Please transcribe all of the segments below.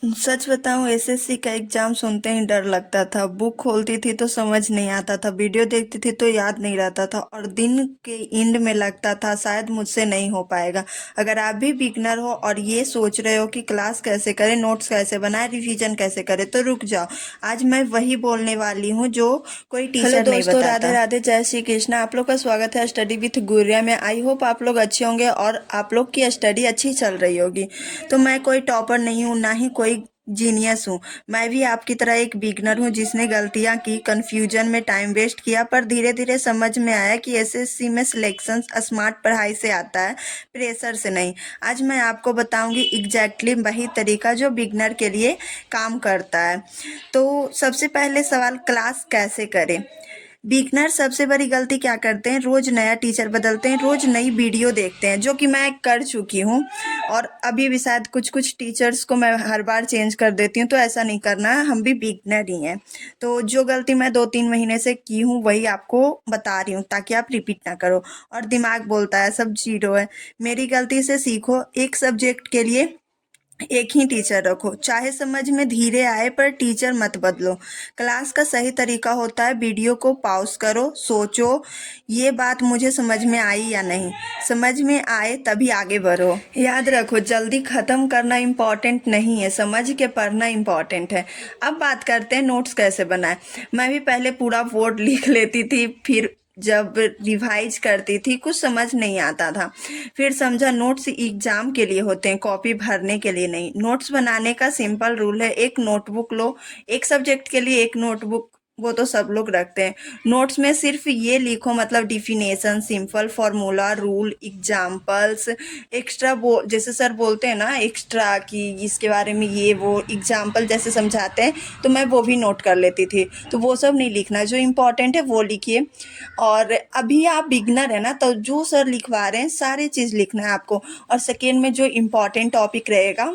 सच बताऊं, एसएससी का एग्जाम सुनते ही डर लगता था। बुक खोलती थी तो समझ नहीं आता था, वीडियो देखती थी तो याद नहीं रहता था, और दिन के एंड में लगता था शायद मुझसे नहीं हो पाएगा। अगर आप भी बिगनर हो और ये सोच रहे हो कि क्लास कैसे करें, नोट्स कैसे बनाए, रिवीजन कैसे करें, तो रुक जाओ। आज मैं वही बोलने वाली हूँ जो कोई हेलो टीचर नहीं दोस्तों, राधे बताता। राधे, जय श्री कृष्ण। आप लोग का स्वागत है स्टडी विथ गुरिया में। आई होप आप लोग अच्छे होंगे और आप लोग की स्टडी अच्छी चल रही होगी। तो मैं कोई टॉपर नहीं हूँ, ना ही कोई जीनियस हूँ। मैं भी आपकी तरह एक बिगनर हूँ जिसने गलतियां की, कंफ्यूजन में टाइम वेस्ट किया, पर धीरे धीरे समझ में आया कि एसएससी में सिलेक्शन स्मार्ट पढ़ाई से आता है, प्रेशर से नहीं। आज मैं आपको बताऊंगी एग्जैक्टली वही तरीका जो बिगनर के लिए काम करता है। तो सबसे पहले सवाल, क्लास कैसे करें। बिगनर सबसे बड़ी गलती क्या करते हैं, रोज नया टीचर बदलते हैं, रोज नई वीडियो देखते हैं, जो कि मैं कर चुकी हूँ। और अभी भी शायद कुछ कुछ टीचर्स को मैं हर बार चेंज कर देती हूँ, तो ऐसा नहीं करना है, हम भी बिगनर ही हैं। तो जो गलती मैं 2-3 महीने से की हूँ वही आपको बता रही हूँ ताकि आप रिपीट ना करो। और दिमाग बोलता है सब जीरो है। मेरी गलती से सीखो। एक सब्जेक्ट के लिए एक ही टीचर रखो, चाहे समझ में धीरे आए पर टीचर मत बदलो। क्लास का सही तरीका होता है वीडियो को पॉज करो, सोचो ये बात मुझे समझ में आई या नहीं। समझ में आए तभी आगे बढ़ो। याद रखो, जल्दी खत्म करना इम्पोर्टेंट नहीं है, समझ के पढ़ना इम्पोर्टेंट है। अब बात करते हैं नोट्स कैसे बनाए। मैं भी पहले पूरा वर्ड लिख लेती थी, फिर जब रिवाइज करती थी कुछ समझ नहीं आता था। फिर समझा नोट्स एग्जाम के लिए होते हैं, कॉपी भरने के लिए नहीं। नोट्स बनाने का सिंपल रूल है, एक नोटबुक लो। एक सब्जेक्ट के लिए एक नोटबुक, वो तो सब लोग रखते हैं। नोट्स में सिर्फ ये लिखो, मतलब definition, simple formula, rule, examples. Extra जैसे सर बोलते हैं ना एक्स्ट्रा कि इसके बारे में ये वो एग्जाम्पल जैसे समझाते हैं, तो मैं वो भी नोट कर लेती थी। तो वो सब नहीं लिखना, जो इम्पोर्टेंट है वो लिखिए। और अभी आप बिगनर है ना, तो जो सर लिखवा रहे हैं सारी चीज़ लिखना है आपको। और सेकेंड में जो इम्पोर्टेंट टॉपिक रहेगा,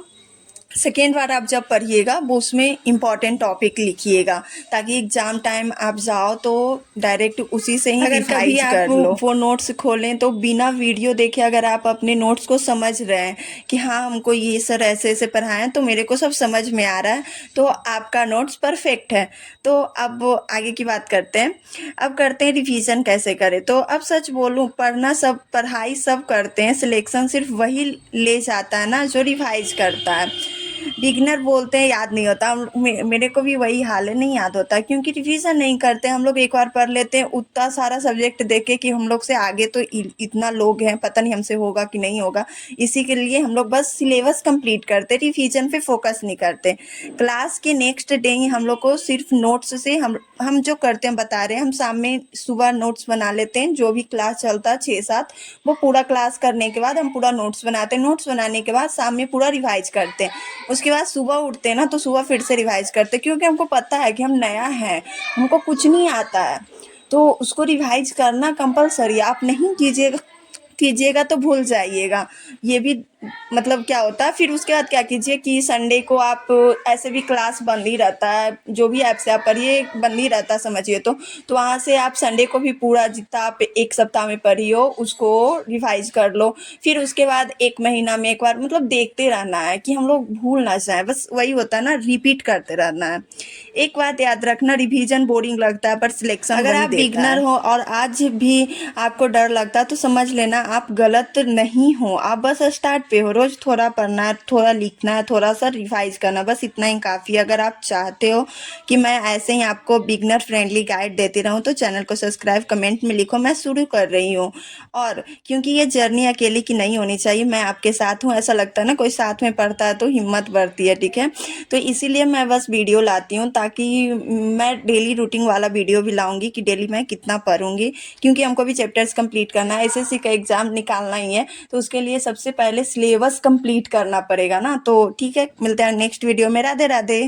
सेकेंड बार आप जब पढ़िएगा वो उसमें इम्पॉर्टेंट टॉपिक लिखिएगा, ताकि एग्जाम टाइम आप जाओ तो डायरेक्ट उसी से ही अगर कभी रिवाइज आप कर लो। वो नोट्स खोलें तो बिना वीडियो देखे अगर आप अपने नोट्स को समझ रहे हैं कि हाँ हमको ये सर ऐसे ऐसे पढ़ाएं तो मेरे को सब समझ में आ रहा है, तो आपका नोट्स परफेक्ट है। तो अब आगे की बात करते हैं। अब करते हैं रिवीजन कैसे करें। तो अब सच बोलूं, पढ़ना सब, पढ़ाई सब करते हैं, सिलेक्शन सिर्फ वही ले जाता है ना जो रिवाइज करता है। बिगनर बोलते हैं याद नहीं होता, मेरे को भी वही हाल है, नहीं याद होता क्योंकि रिवीजन नहीं करते हम लोग। एक बार पढ़ लेते हैं उतना सारा सब्जेक्ट देख के कि हम लोग से आगे तो इतना लोग हैं, पता नहीं हमसे होगा कि नहीं होगा। इसी के लिए हम लोग बस सिलेबस कंप्लीट करते, रिवीजन पे फोकस नहीं करते। क्लास के नेक्स्ट डे ही हम लोग को सिर्फ नोट्स से हम जो करते हैं बता रहे हैं, हम शाम में सुबह नोट्स बना लेते हैं, जो भी क्लास चलता है 6-7, वो पूरा क्लास करने के बाद हम पूरा नोट्स बनाते हैं। नोट्स बनाने के बाद शाम में पूरा रिवाइज करते हैं। उसके बाद सुबह उठते हैं ना, तो सुबह फिर से रिवाइज करते हैं, क्योंकि हमको पता है कि हम नया है, हमको कुछ नहीं आता है, तो उसको रिवाइज करना कंपलसरी। आप नहीं कीजिएगा कीजिएगा तो भूल जाइएगा। ये भी मतलब क्या होता है। फिर उसके बाद क्या कीजिए कि संडे को आप, ऐसे भी क्लास बंद ही रहता है, जो भी ऐप से आप पढ़िए बंद ही रहता है समझिए। तो वहाँ से आप संडे को भी पूरा जितना आप एक सप्ताह में पढ़ी हो उसको रिवाइज कर लो। फिर उसके बाद 1 महीना में एक बार, मतलब देखते रहना है कि हम लोग भूल ना जाए, बस वही होता है ना, रिपीट करते रहना है। एक बात याद रखना, रिवीजन बोरिंग लगता है पर सिलेक्शन अगर वही आप देता बिगनर है। हो और आज भी आपको डर लगता है तो समझ लेना आप गलत नहीं हो, आप बस स्टार्ट पे हो। रोज थोड़ा पढ़ना है, थोड़ा लिखना है, थोड़ा सा रिवाइज करना, बस इतना ही काफ़ी है। अगर आप चाहते हो कि मैं ऐसे ही आपको बिगनर फ्रेंडली गाइड देती रहूं तो चैनल को सब्सक्राइब, कमेंट में लिखो, मैं शुरू कर रही हूँ। और क्योंकि ये जर्नी अकेले की नहीं होनी चाहिए, मैं आपके साथ हूँ। ऐसा लगता है ना कोई साथ में पढ़ता है तो हिम्मत बढ़ती है, ठीक है। तो इसीलिए मैं बस वीडियो लाती हूँ, ताकि मैं डेली रूटीन वाला वीडियो भी लाऊंगी कि डेली मैं कितना पढ़ूंगी, क्योंकि हमको भी चैप्टर्स कंप्लीट करना है, एसएससी का एग्जाम निकालना ही है। तो उसके लिए सबसे पहले सिलेबस कंप्लीट करना पड़ेगा ना। तो ठीक है, मिलते हैं नेक्स्ट वीडियो में। राधे राधे।